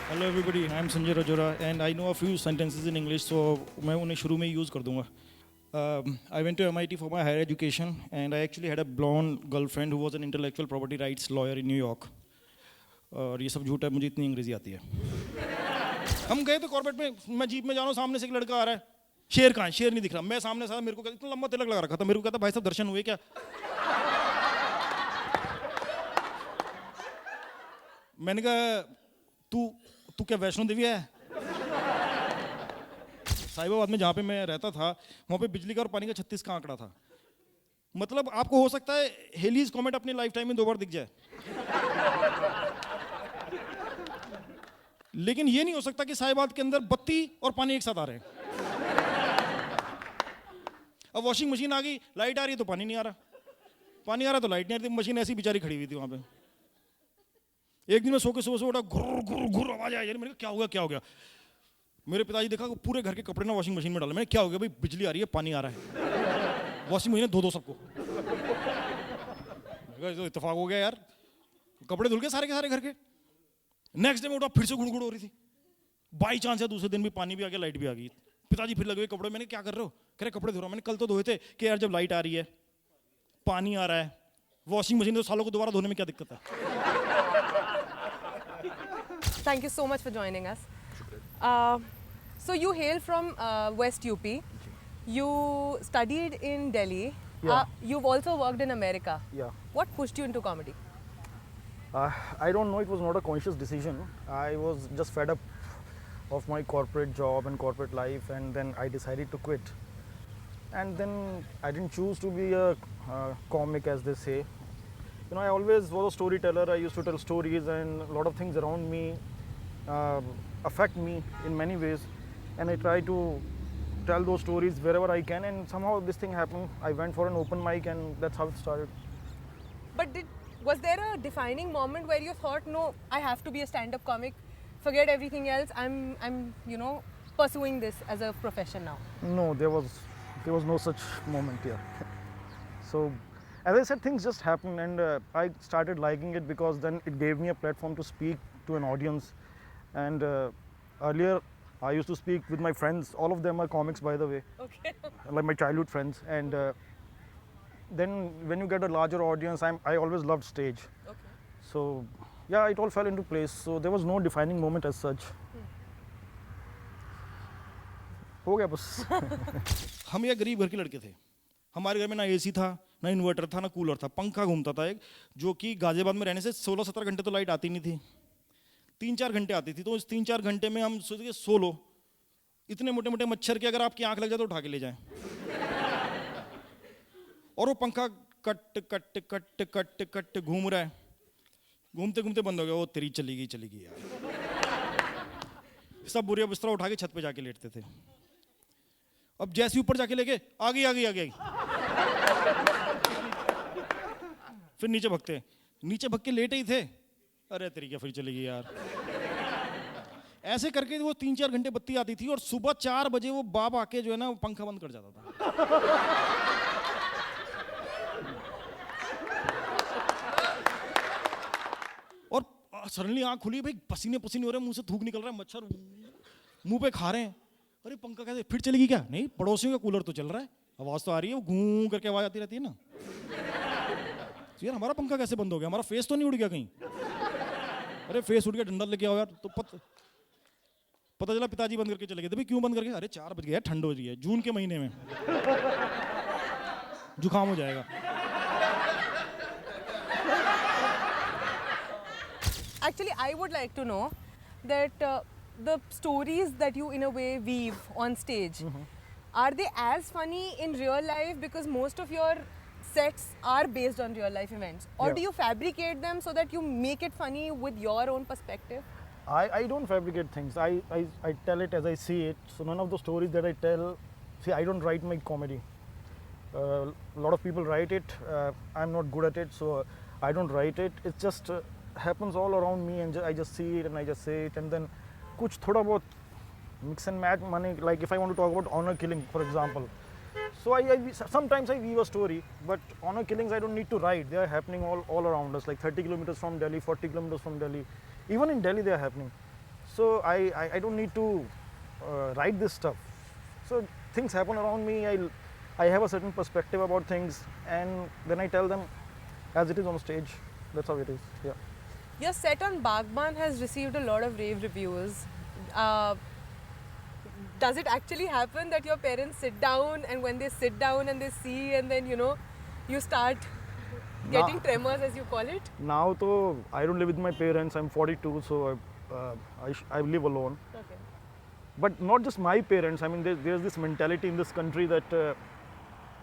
Hello everybody, I am Sanjay Rajora and I know a few sentences in English, so मैं उन्हें शुरू में use कर दूंगा. I went to MIT for my higher education and I actually had a blonde girlfriend who was an intellectual property rights lawyer in New York. और ये सब झूठ है, मुझे इतनी अंग्रेजी आती है. हम गए थे कॉर्पोरेट में, मैं जीप में जा रहा हूँ, सामने से एक लड़का आ रहा है. शेर कहाँ है? शेर नहीं दिख रहा. मैं सामने से, मेरे को इतना लंबा तिलक लगा रखा था, मेरे को कहता भाई साहब दर्शन हुए क्या? मैंने कहा तू तू क्या वैष्णो देवी है? साहिबाबाद में जहाँ पे मैं रहता था वहाँ पे बिजली का और पानी का 36 का आंकड़ा था. मतलब आपको हो सकता है हेलीज कॉमेट अपनी लाइफ टाइम में 2 बार दिख जाए, लेकिन ये नहीं हो सकता कि साहिबाबाद के अंदर बत्ती और पानी एक साथ आ रहे हैं. अब वॉशिंग मशीन आ गई, लाइट आ रही है तो पानी नहीं आ रहा, पानी आ रहा तो लाइट नहीं आ रही, मशीन ऐसी बेचारी खड़ी हुई थी वहाँ पे. एक दिन मैं सो के सुबह उठा, घुर घुर घुर आवाज आई. मैंने कहा क्या हो गया क्या हो गया? मेरे पिताजी देखा पूरे घर के कपड़े ना वॉशिंग मशीन में डाले. मैंने क्या हो गया भाई? बिजली आ रही है, पानी आ रहा है, वॉशिंग मशीन दो सबको. तो इत्तेफाक हो गया यार, कपड़े धुल के सारे के सारे घर के. नेक्स्ट डे में उठा, फिर से गुड़गुड़ हो रही थी. बाई चांस है दूसरे दिन भी पानी भी आ गया, लाइट भी आ गई. पिताजी फिर लगे हुए कपड़े. मैंने क्या कर रहे हो? कह रहे कपड़े धो रहा हूं. मैंने कल तो धोए थे. कि यार जब लाइट आ रही है, पानी आ रहा है, वॉशिंग मशीन तो सालों को दोबारा धोने में क्या दिक्कत है? Thank you so much for joining us. So you hail from West UP. You studied in Delhi. Yeah. You've also worked in America. Yeah. What pushed you into comedy? I don't know, it was not a conscious decision. I was just fed up of my corporate job and corporate life, and then I decided to quit. And then I didn't choose to be a comic, as they say. You know, I always was a storyteller. I used to tell stories, and a lot of things around me affect me in many ways. And I try to tell those stories wherever I can, and somehow this thing happened. I went for an open mic, and that's how it started. But was there a defining moment where you thought, no, I have to be a stand-up comic, forget everything else, I'm pursuing this as a profession now? No, there was no such moment here. So, as I said, things just happened, and I started liking it because then it gave me a platform to speak to an audience. And earlier, I used to speak with my friends. All of them are comics, by the way, Okay. like my childhood friends. And then when you get a larger audience, I always loved stage. Okay. So, yeah, it all fell into place. So there was no defining moment as such. हो गया बस. हम ये गरीब घर के लड़के थे. हमारे घर में ना एसी था, ना इन्वर्टर था, ना कूलर था. पंखा घूमता था एक, जो कि गाजियाबाद में रहने से 16-17 घंटे तो लाइट आती नहीं थी, 3-4 घंटे आती थी. तो इस 3-4 घंटे में हम सोचे सो लो. इतने मोटे मोटे मच्छर के अगर आपकी आंख लग जाए तो उठा के ले जाएं. और वो पंखा cut cut cut cut cut घूम रहा है. घूमते घूमते बंद हो गया. वो तेरी चली गई यार. सब बुरे बिस्तरा उठा के छत पे जाके लेटते थे. अब जैसे ऊपर जाके लेके आ गई फिर नीचे भग के लेटे ही थे. अरे तेरी क्या, फिर चली गई यार. ऐसे करके वो 3-4 घंटे बत्ती आती थी, और सुबह 4 बजे वो बाप आके जो है ना, वो पंखा बंद कर जाता था. और सडनली आंख खुली, भाई पसीने हो रहे हैं, मुंह से थूक निकल रहा है, मच्छर मुंह पे खा रहे हैं. अरे पंखा कैसे फिर चलेगी क्या? नहीं, पड़ोसियों का कूलर तो चल रहा है, आवाज तो आ रही है, वो गूं करके आवाज आती रहती है ना. तो यार हमारा पंखा कैसे बंद हो गया? हमारा फेस तो नहीं उड़ गया कहीं? अरे फेस उड़ गया, डंडा लेके आओ यार. तो पता चला पिताजी बंद करके चले गए थे. भाई क्यों बंद करके? अरे 4 बज गया, ठंड हो रही है, जून के महीने में जुकाम हो जाएगा. Actually, I would like to know that the stories that you in a way weave on stage, are they as funny in real life, because most of your sets are based on real life events, or Yeah. do you fabricate them so that you make it funny with your own perspective? I don't fabricate things. I tell it as I see it. So none of the stories that I tell, see, I don't write my comedy. A lot of people write it. I'm not good at it, so I don't write it. It just happens all around me, and I just see it and I just say it, and then kuch thoda bahut mix and match. Money, like if I want to talk about honor killing, for example. So sometimes I weave a story, but honor killings I don't need to write. They are happening all around us, like 30 kilometers from Delhi, 40 kilometers from Delhi. Even in Delhi they are happening. So I don't need to write this stuff. So things happen around me. I have a certain perspective about things, and then I tell them as it is on stage. That's how it is. Yeah. Your set on Bagban has received a lot of rave reviews. Does it actually happen that your parents sit down, and when they sit down and they see, and then you start getting tremors, as you call it? Now, though, I don't live with my parents. I'm 42, so I live alone. Okay. But not just my parents. I mean, there's this mentality in this country that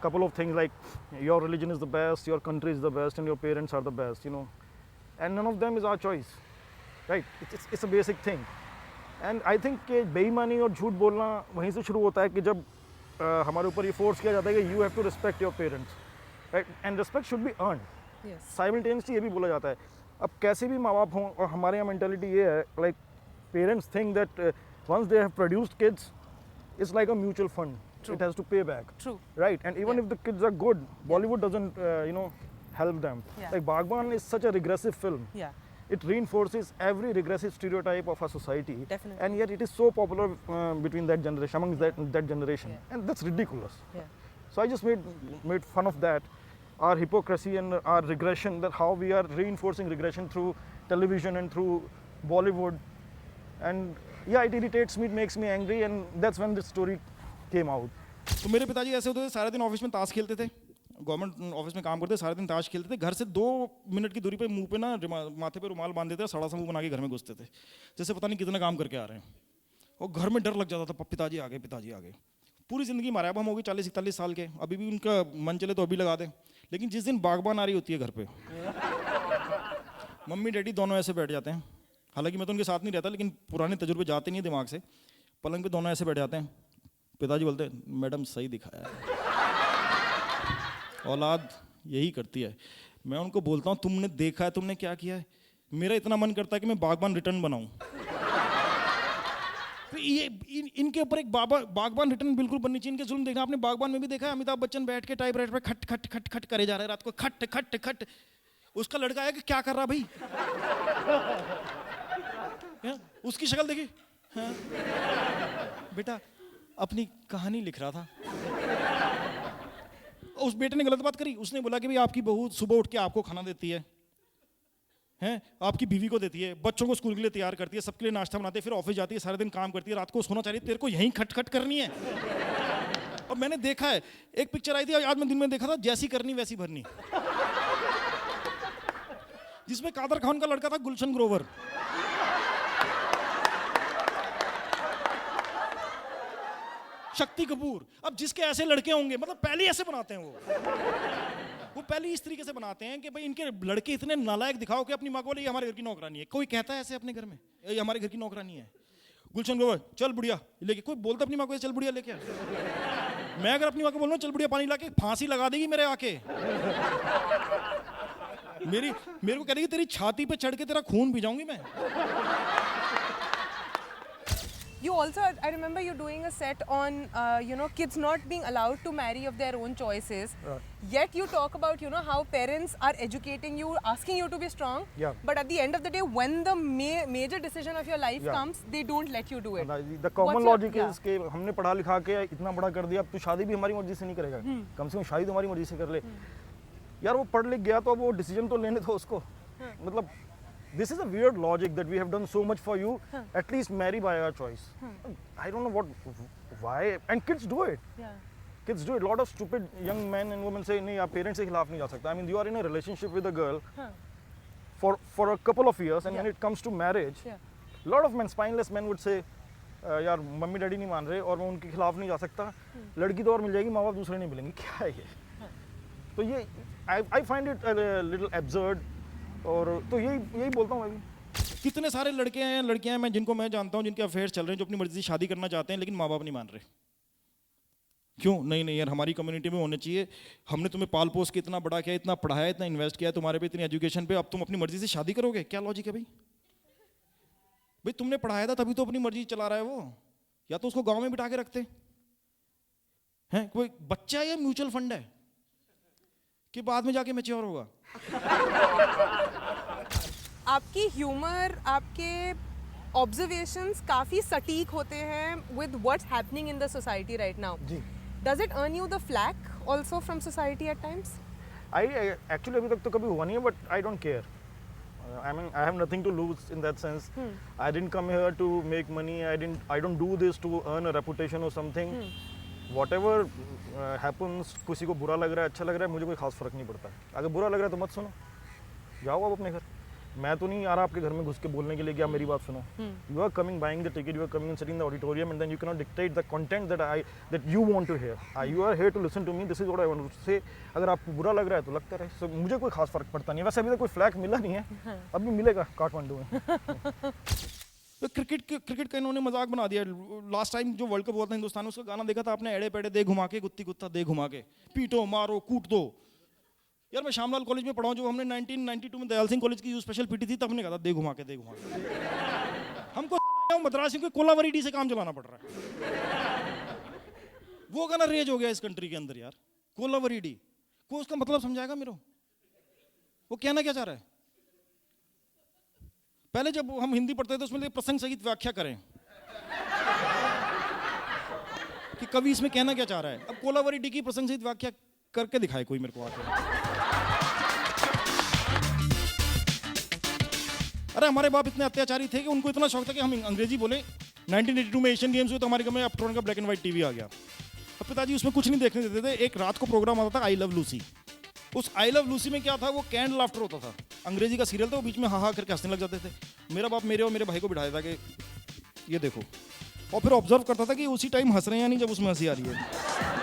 couple of things like your religion is the best, your country is the best, and your parents are the best. And none of them is our choice, right? It's a basic thing. And I think कि बेईमानी और झूठ बोलना वहीं से शुरू होता है कि जब हमारे ऊपर ये फोर्स किया जाता है कि you have to respect your parents, right? And respect should be earned. Yes. Simultaneously ये भी बोला जाता है. अब कैसे भी माँ बाप हों, और हमारे यहाँ मेंटालिटी ये है, like parents think that once they have produced kids, it's like a mutual fund. True. It has to pay back. True. Right, and even if the kids are good, Bollywood doesn't, help them. Yeah. Like Bagban is such a regressive film. Yeah. It reinforces every regressive stereotype of our society. Definitely. And yet it is so popular between that generation, among that generation. Yeah. And that's ridiculous. Yeah. So I just made fun of that, our hypocrisy and our regression, that how we are reinforcing regression through television and through Bollywood. And yeah, it irritates me, it makes me angry, and that's when this story came out. तो मेरे पिताजी ऐसे होते थे, सारे दिन office में ताश खेलते थे, गवर्नमेंट ऑफिस में काम करते, सारे दिन ताश खेलते थे, घर से 2 मिनट की दूरी पे मुंह पे ना माथे पे रुमाल बांध देते, सड़ा सा मुंह बना के घर में घुसते थे, जैसे पता नहीं कितना काम करके आ रहे हैं, और घर में डर लग जाता था, पिताजी आ गए। पूरी ज़िंदगी हमारे, अब हम हो गए 40-41 साल के, अभी भी उनका मन चले तो अभी लगा दें, लेकिन जिस दिन बागबान आ रही होती है घर पे, मम्मी डैडी दोनों ऐसे बैठ जाते हैं, हालांकि मैं तो उनके साथ नहीं रहता, लेकिन पुराने तजुर्बे जाते नहीं दिमाग से, पलंग पे दोनों ऐसे बैठ जाते हैं, पिताजी बोलते हैं मैडम सही दिखाया है, औलाद यही करती है। मैं उनको बोलता हूँ तुमने देखा है, तुमने क्या किया है, मेरा इतना मन करता है कि मैं बागबान रिटर्न बनाऊं। तो ये इनके ऊपर एक बागबान रिटर्न बिल्कुल बननी चाहिए, इनके जुल्म देखना। आपने बागबान में भी देखा है, अमिताभ बच्चन बैठ के टाइपराइटर पे खट खट खट खट करे जा रहे हैं रात को, खट खट खट, उसका लड़का है कि क्या कर रहा भाई, उसकी शक्ल देखी, हाँ? बेटा अपनी कहानी लिख रहा था, उस बेटे ने गलत बात करी, उसने बोला कि भाई आपकी बहू सुबह उठ के आपको खाना देती है, हैं, आपकी बीवी को देती है, बच्चों को स्कूल के लिए तैयार करती है, सबके लिए नाश्ता बनाती है, फिर ऑफिस जाती है, सारा दिन काम करती है, रात को सोना चाहिए, तेरे को यहीं खटखट करनी है। और मैंने देखा है, एक पिक्चर आई थी आज मैं दिन में देखा था, जैसी करनी वैसी भरनी, जिसमें कादर खान का लड़का था गुलशन ग्रोवर, शक्ति कपूर। अब जिसके ऐसे लड़के होंगे, मतलब पहले ऐसे बनाते हैं वो पहले इस तरीके से बनाते हैं कि भाई इनके लड़के इतने नालायक दिखाओ कि अपनी माँ को बोले ये हमारे घर की नौकरानी है। कोई कहता है ऐसे अपने घर में, ये हमारे घर की नौकरानी है, गुलशन ग्रोवर चल बुढ़िया लेके, कोई बोलता अपनी माँ को चल बुढ़िया लेके आ। मैं अगर अपनी माँ को बोलूँ चल बुढ़िया पानी लाके, फांसी लगा देगी मेरे आके, मेरे को कह देगी तेरी छाती पे चढ़ के तेरा खून पी जाऊंगी मैं। You also, I remember you doing a set on, kids not being allowed to marry of their own choices. Right. Yet you talk about, how parents are educating you, asking you to be strong. Yeah. But at the end of the day, when the major decision of your life Yeah. comes, they don't let you do it. The common What's your- logic is कि हमने पढ़ा लिखा के इतना बड़ा कर दिया, अब तू शादी भी हमारी मर्जी से नहीं करेगा, कम से कम शादी तो हमारी मर्जी से कर ले। यार वो पढ़ लिख गया तो अब वो डिसीजन तो लेने दो उसको, मतलब this is a weird logic that we have done so much for you, at least marry by our choice. I don't know why, and kids do it. Yeah. Kids do it. A lot of stupid young men and women say, नहीं आप parents के खिलाफ नहीं जा सकता. I mean, you are in a relationship with a girl for a couple of years, and when it comes to marriage, a lot of men, spineless men would say, यार mummy daddy नहीं मान रहे और मैं उनके खिलाफ नहीं जा सकता, लड़की तो और मिल जाएगी, माँ बाप दूसरे नहीं मिलेंगे, क्या है ये? तो ये I find it a little absurd. और तो यही बोलता हूँ मैं भी। कितने सारे लड़के हैं लड़कियां हैं जिनको मैं जानता हूँ, जिनके अफेयर्स चल रहे हैं, जो अपनी मर्जी से शादी करना चाहते हैं, लेकिन माँ बाप नहीं मान रहे। क्यों? नहीं यार, हमारी कम्युनिटी में होने चाहिए, हमने तुम्हें पाल पोस के इतना बड़ा किया, इतना पढ़ाया, इतना इन्वेस्ट किया तुम्हारे पे, इतनी एजुकेशन पे, अब तुम अपनी मर्जी से शादी करोगे? क्या लॉजिक है भाई तुमने पढ़ाया था तभी तो अपनी मर्जी चला रहा है वो, या तो उसको गाँव में बिठा के रखते हैं। कोई बच्चा है या म्यूचुअल फंड है कि बाद में जाके मैच्योर होगा? आपकी ह्यूमर, आपके observations काफ़ी सटीक होते हैं with what's happening in the society right now. Ji Does it earn you the flack also from society at times? I actually अभी तक तो कभी हुआ नहीं है, but I don't care. I mean, I have nothing to lose in that sense. I didn't come here to make money. I don't do this to earn a reputation or something. Whatever happens, किसी को बुरा लग रहा है, अच्छा लग रहा है, मुझे कोई खास फर्क नहीं पड़ता. अगर बुरा लग रहा है तो मत सुनो, जाओ आप अपने घर. मैं तो नहीं आ रहा आपके घर में घुस के बोलने के लिए कि आप मेरी बात सुनो. You are coming, buying the ticket, you are coming and sitting in the auditorium, and then you cannot dictate the content that you want to hear. You are here to listen to me. This is what I want to say. अगर आपको बुरा लग रहा है तो लगता रहे. So, मुझे कोई खास फर्क पड़ता नहीं है. वैसे अभी तक कोई फ्लैग मिला नहीं है. अभी मिलेगा काठमांडू में. तो क्रिकेट का इन्होंने मजाक बना दिया. लास्ट टाइम जो वर्ल्ड कप हुआ था हिंदुस्तान में, उसका गाना देखा था आपने, एड़े पेड़े दे घुमा के, गुत्ती गुत्ता दे घुमा के, पीटो मारो कूट दो. यार मैं श्यामलाल कॉलेज में पढ़ा हूँ, जो हमने 1992 में दयाल सिंह कॉलेज की जो स्पेशल पीटी थी, तब हमने कहा था दे घुमा के दे घुमा के. हमको मद्रासियों के कोलावरी डी से काम चलाना पड़ रहा है. वो गाना रेज हो गया इस कंट्री के अंदर यार. कोलावरी डी को उसका मतलब समझाएगा मेरे, वो कहना क्या चाह रहा है. पहले जब हम हिंदी पढ़ते थे तो उसमें प्रसंग सहित व्याख्या करें कि कवि इसमें कहना क्या चाह रहा है. अब कोलावरी डी की प्रसंग सहित व्याख्या करके दिखाए कोई मेरे को आके. अरे हमारे बाप इतने अत्याचारी थे कि उनको इतना शौक था कि हम अंग्रेजी बोले. 1982 में एशियन गेम्स हुए तो हमारे घर में अपट्रॉन का ब्लैक एंड व्हाइट टीवी आ गया. अब पिताजी उसमें कुछ नहीं देखने देते थे. एक रात को प्रोग्राम आता था आई लव लूसी. उस आई लव लूसी में क्या था, वो कैंड लाफ्टर होता था. अंग्रेजी का सीरियल था, वो बीच में हा करके हंसने लग जाते थे. मेरा बाप मेरे और मेरे भाई को बिठाया था कि ये देखो, और फिर ऑब्जर्व करता था कि उसी टाइम हंस रहे हैं या नहीं जब उसमें हंसी आ रही है.